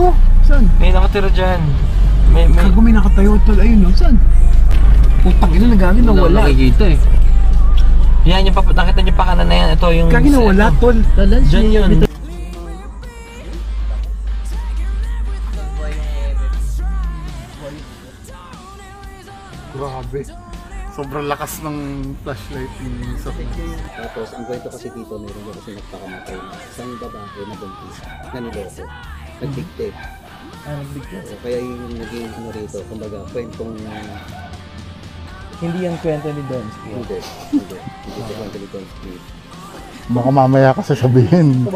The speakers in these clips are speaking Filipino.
oh. Saan? May nakatira dyan. Gago, may nakatayo tol. Ayun no, saan? Putang ina, nagagin na wala. Nakikita eh. Yan yung nakita niyo pa kanan na yan. Ito yung... Gagin na wala tol. Dyan yun. Grabe. Sobrang lakas ng flashlight ni Sofia. Tapos, ang kwento kasi dito, meron ko kasi nagpakamatay na isang babae na buntis na niloko. Nagdikte. Nagbigyan. Kaya yung naging ano rito, kumbaga, kwentong... Hindi yung kwento ni Donsky. Hindi sa kwento ni Donsky. Baka mamaya kasi sabihin,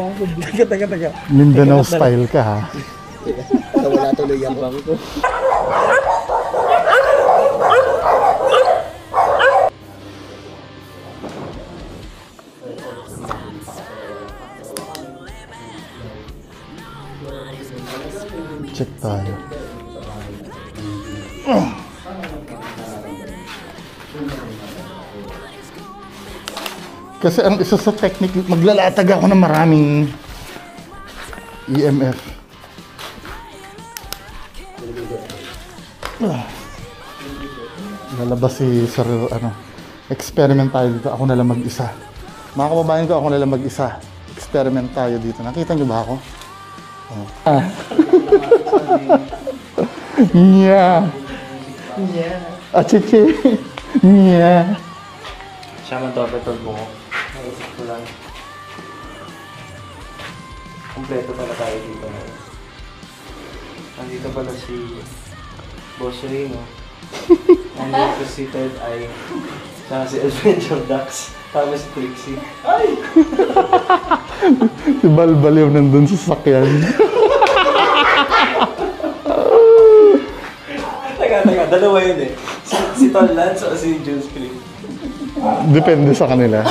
Taga. Mindanao style ka ha. Nawala tuloy ang bangko. Check tayo. Kasi ang isa sa technique, maglalatag ako ng maraming EMF. Lalabas si Sir, experiment tayo dito. Ako na lang mag-isa. Mga kababayan ko, ako na lang mag-isa. Experiment tayo dito. Nakita niyo ba ako? Oh. Yeah. Achichi. Yeah. Siya man to, petol mo. Naisip ko lang. Kompleto pala tayo dito. Nandito pala si Boss Ray, no? Nandito si Third Eye. Saka si Adventure Ducks. Tama si Trixie. Ay! Si Balbaliw nandun sa sakyan. Teka, dalawa yun eh. Si Tol Lance o si Jules Creek. Depende sa kanila.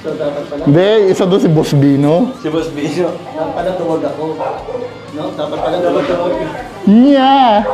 So dapat pala... Hindi, isa doon si Boss Bino. Si Boss Bino. Dapat pala tuwag ako. No? Dapat pala tuwag ako. Yeah!